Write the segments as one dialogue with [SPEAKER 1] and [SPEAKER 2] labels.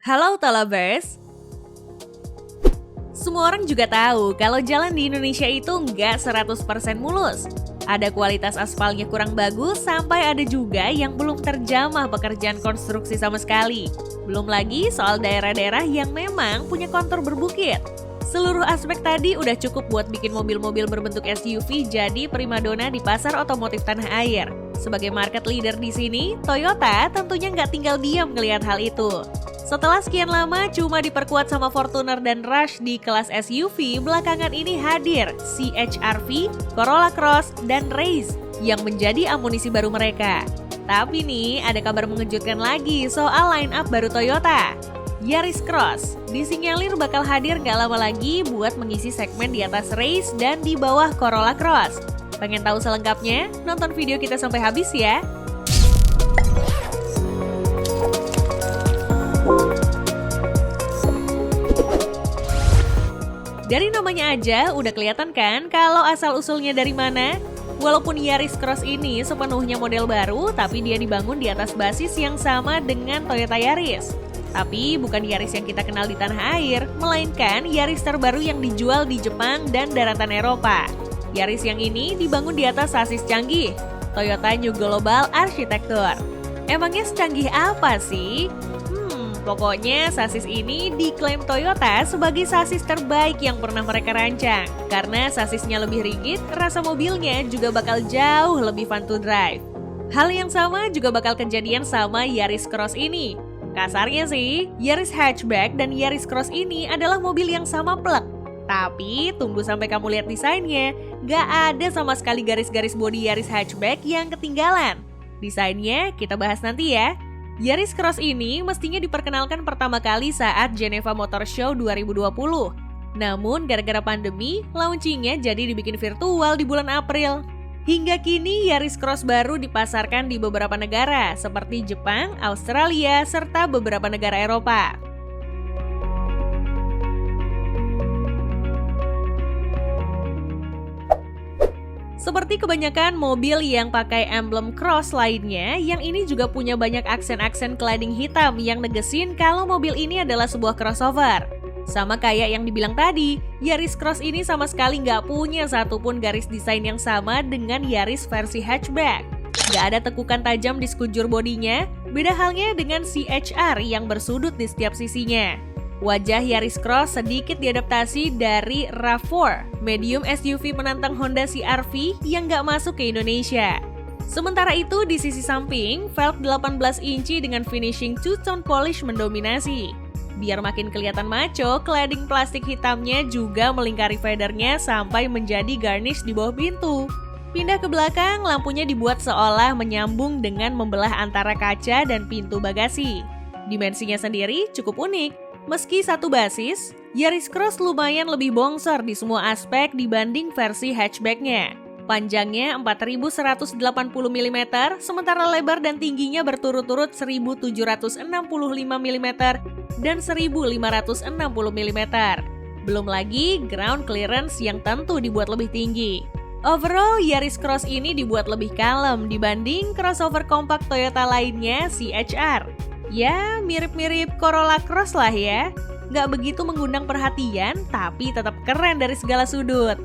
[SPEAKER 1] Halo Talabers! Semua orang juga tahu kalau jalan di Indonesia itu nggak 100% mulus. Ada kualitas aspalnya kurang bagus sampai ada juga yang belum terjamah pekerjaan konstruksi sama sekali. Belum lagi soal daerah-daerah yang memang punya kontur berbukit. Seluruh aspek tadi udah cukup buat bikin mobil-mobil berbentuk SUV jadi primadona di pasar otomotif tanah air. Sebagai market leader di sini, Toyota tentunya nggak tinggal diam ngelihat hal itu. Setelah sekian lama cuma diperkuat sama Fortuner dan Rush di kelas SUV, belakangan ini hadir CHR-V, Corolla Cross, dan Race yang menjadi amunisi baru mereka. Tapi nih, ada kabar mengejutkan lagi soal line-up baru Toyota. Yaris Cross disinyalir bakal hadir nggak lama lagi buat mengisi segmen di atas Race dan di bawah Corolla Cross. Pengen tahu selengkapnya? Nonton video kita sampai habis ya! Dari namanya aja udah kelihatan kan kalau asal-usulnya dari mana? Walaupun Yaris Cross ini sepenuhnya model baru, tapi dia dibangun di atas basis yang sama dengan Toyota Yaris. Tapi bukan Yaris yang kita kenal di tanah air, melainkan Yaris terbaru yang dijual di Jepang dan daratan Eropa. Yaris yang ini dibangun di atas sasis canggih, Toyota New Global Architecture. Emangnya secanggih apa sih? Pokoknya sasis ini diklaim Toyota sebagai sasis terbaik yang pernah mereka rancang. Karena sasisnya lebih rigid, rasa mobilnya juga bakal jauh lebih fun to drive. Hal yang sama juga bakal kejadian sama Yaris Cross ini. Kasarnya sih, Yaris Hatchback dan Yaris Cross ini adalah mobil yang sama plek. Tapi tunggu sampai kamu lihat desainnya, gak ada sama sekali garis-garis bodi Yaris Hatchback yang ketinggalan. Desainnya kita bahas nanti ya. Yaris Cross ini mestinya diperkenalkan pertama kali saat Geneva Motor Show 2020. Namun gara-gara pandemi, launchingnya jadi dibikin virtual di bulan April. Hingga kini Yaris Cross baru dipasarkan di beberapa negara seperti Jepang, Australia, serta beberapa negara Eropa. Seperti kebanyakan mobil yang pakai emblem cross lainnya, yang ini juga punya banyak aksen-aksen cladding hitam yang negesin kalau mobil ini adalah sebuah crossover. Sama kayak yang dibilang tadi, Yaris Cross ini sama sekali nggak punya satupun garis desain yang sama dengan Yaris versi hatchback. Nggak ada tekukan tajam di sekujur bodinya, beda halnya dengan CHR yang bersudut di setiap sisinya. Wajah Yaris Cross sedikit diadaptasi dari RAV4, medium SUV penantang Honda CR-V yang nggak masuk ke Indonesia. Sementara itu di sisi samping, velg 18 inci dengan finishing two-tone polish mendominasi. Biar makin kelihatan maco, cladding plastik hitamnya juga melingkari federnya sampai menjadi garnish di bawah pintu. Pindah ke belakang, lampunya dibuat seolah menyambung dengan membelah antara kaca dan pintu bagasi. Dimensinya sendiri cukup unik. Meski satu basis, Yaris Cross lumayan lebih bongsor di semua aspek dibanding versi hatchbacknya. Panjangnya 4180 mm, sementara lebar dan tingginya berturut-turut 1765 mm dan 1560 mm. Belum lagi ground clearance yang tentu dibuat lebih tinggi. Overall, Yaris Cross ini dibuat lebih kalem dibanding crossover kompak Toyota lainnya, CHR. Ya, mirip-mirip Corolla Cross lah ya. Nggak begitu mengundang perhatian, tapi tetap keren dari segala sudut.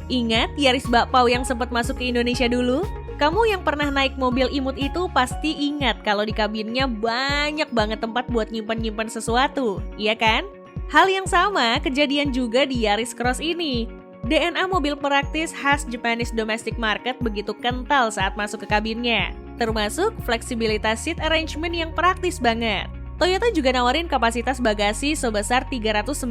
[SPEAKER 1] Ingat Yaris Bakpao yang sempat masuk ke Indonesia dulu? Kamu yang pernah naik mobil imut itu pasti ingat kalau di kabinnya banyak banget tempat buat nyimpen-nyimpen sesuatu, iya kan? Hal yang sama kejadian juga di Yaris Cross ini. DNA mobil praktis khas Japanese domestic market begitu kental saat masuk ke kabinnya. Termasuk fleksibilitas seat arrangement yang praktis banget. Toyota juga nawarin kapasitas bagasi sebesar 390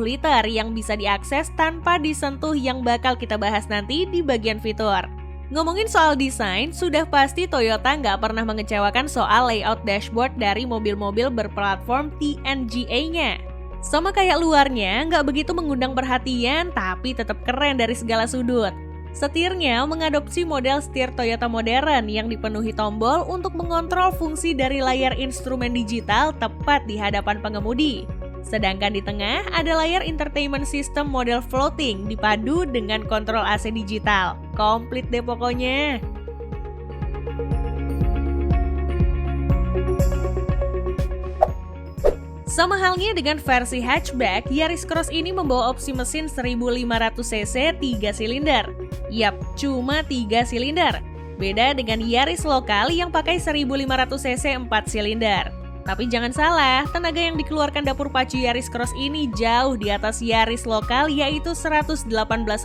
[SPEAKER 1] liter yang bisa diakses tanpa disentuh yang bakal kita bahas nanti di bagian fitur. Ngomongin soal desain, sudah pasti Toyota nggak pernah mengecewakan soal layout dashboard dari mobil-mobil berplatform TNGA-nya. Sama kayak luarnya, nggak begitu mengundang perhatian, tapi tetap keren dari segala sudut. Setirnya mengadopsi model setir Toyota modern yang dipenuhi tombol untuk mengontrol fungsi dari layar instrumen digital tepat di hadapan pengemudi. Sedangkan di tengah ada layar entertainment system model floating dipadu dengan kontrol AC digital. Komplit deh pokoknya. Sama halnya dengan versi hatchback, Yaris Cross ini membawa opsi mesin 1500cc 3 silinder. Yap, cuma 3 silinder. Beda dengan Yaris lokal yang pakai 1500cc 4 silinder. Tapi jangan salah, tenaga yang dikeluarkan dapur pacu Yaris Cross ini jauh di atas Yaris lokal, yaitu 118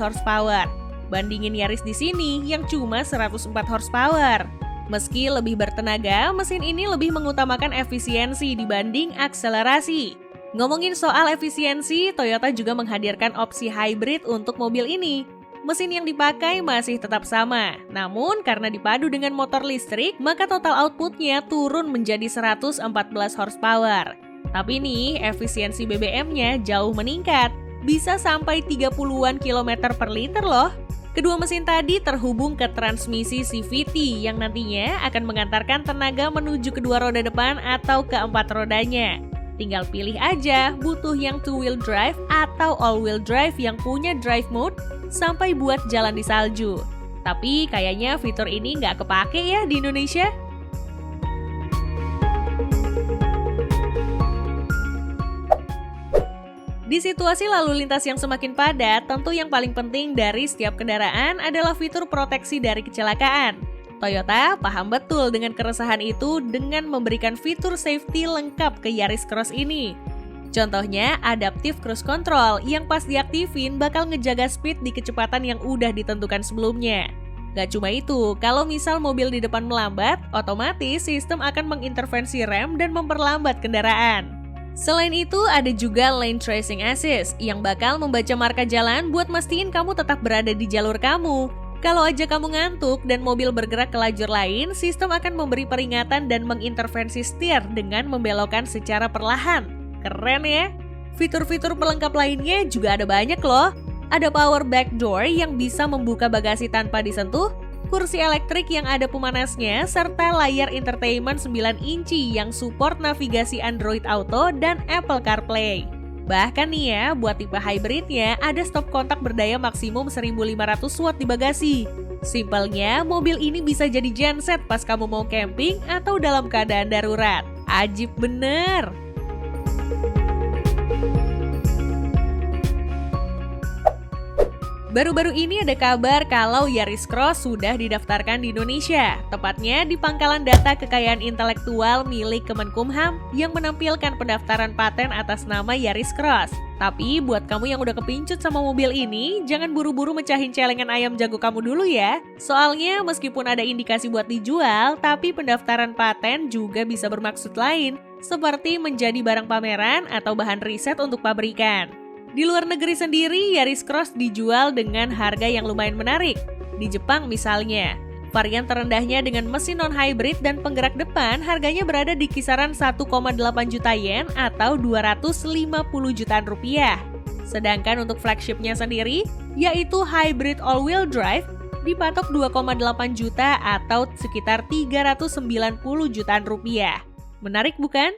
[SPEAKER 1] horsepower. Bandingin Yaris di sini yang cuma 104 horsepower. Meski lebih bertenaga, mesin ini lebih mengutamakan efisiensi dibanding akselerasi. Ngomongin soal efisiensi, Toyota juga menghadirkan opsi hybrid untuk mobil ini. Mesin yang dipakai masih tetap sama, namun karena dipadu dengan motor listrik, maka total outputnya turun menjadi 114 horsepower. Tapi nih, efisiensi BBM-nya jauh meningkat, bisa sampai 30-an kilometer per liter loh. Kedua mesin tadi terhubung ke transmisi CVT yang nantinya akan mengantarkan tenaga menuju kedua roda depan atau keempat rodanya. Tinggal pilih aja butuh yang two-wheel drive atau all-wheel drive yang punya drive mode sampai buat jalan di salju. Tapi kayaknya fitur ini nggak kepake ya di Indonesia. Di situasi lalu lintas yang semakin padat, tentu yang paling penting dari setiap kendaraan adalah fitur proteksi dari kecelakaan. Toyota paham betul dengan keresahan itu dengan memberikan fitur safety lengkap ke Yaris Cross ini. Contohnya, Adaptive Cruise Control yang pas diaktifin bakal ngejaga speed di kecepatan yang udah ditentukan sebelumnya. Gak cuma itu, kalau misal mobil di depan melambat, otomatis sistem akan mengintervensi rem dan memperlambat kendaraan. Selain itu, ada juga Lane Tracing Assist yang bakal membaca marka jalan buat mastiin kamu tetap berada di jalur kamu. Kalau aja kamu ngantuk dan mobil bergerak ke lajur lain, sistem akan memberi peringatan dan mengintervensi setir dengan membelokkan secara perlahan. Keren ya? Fitur-fitur pelengkap lainnya juga ada banyak loh. Ada power back door yang bisa membuka bagasi tanpa disentuh, kursi elektrik yang ada pemanasnya, serta layar entertainment 9 inci yang support navigasi Android Auto dan Apple CarPlay. Bahkan nih ya, buat tipe hybridnya ada stop kontak berdaya maksimum 1500 watt di bagasi. Simpelnya, mobil ini bisa jadi genset pas kamu mau camping atau dalam keadaan darurat. Ajib bener! Baru-baru ini ada kabar kalau Yaris Cross sudah didaftarkan di Indonesia, tepatnya di Pangkalan Data Kekayaan Intelektual milik Kemenkumham yang menampilkan pendaftaran paten atas nama Yaris Cross. Tapi buat kamu yang udah kepincut sama mobil ini, jangan buru-buru mecahin celengan ayam jago kamu dulu ya. Soalnya meskipun ada indikasi buat dijual, tapi pendaftaran paten juga bisa bermaksud lain, seperti menjadi barang pameran atau bahan riset untuk pabrikan. Di luar negeri sendiri, Yaris Cross dijual dengan harga yang lumayan menarik. Di Jepang misalnya, varian terendahnya dengan mesin non-hybrid dan penggerak depan harganya berada di kisaran 1,8 juta yen atau 250 jutaan rupiah. Sedangkan untuk flagshipnya sendiri, yaitu hybrid all-wheel drive, dipatok 2,8 juta atau sekitar 390 jutaan rupiah. Menarik bukan?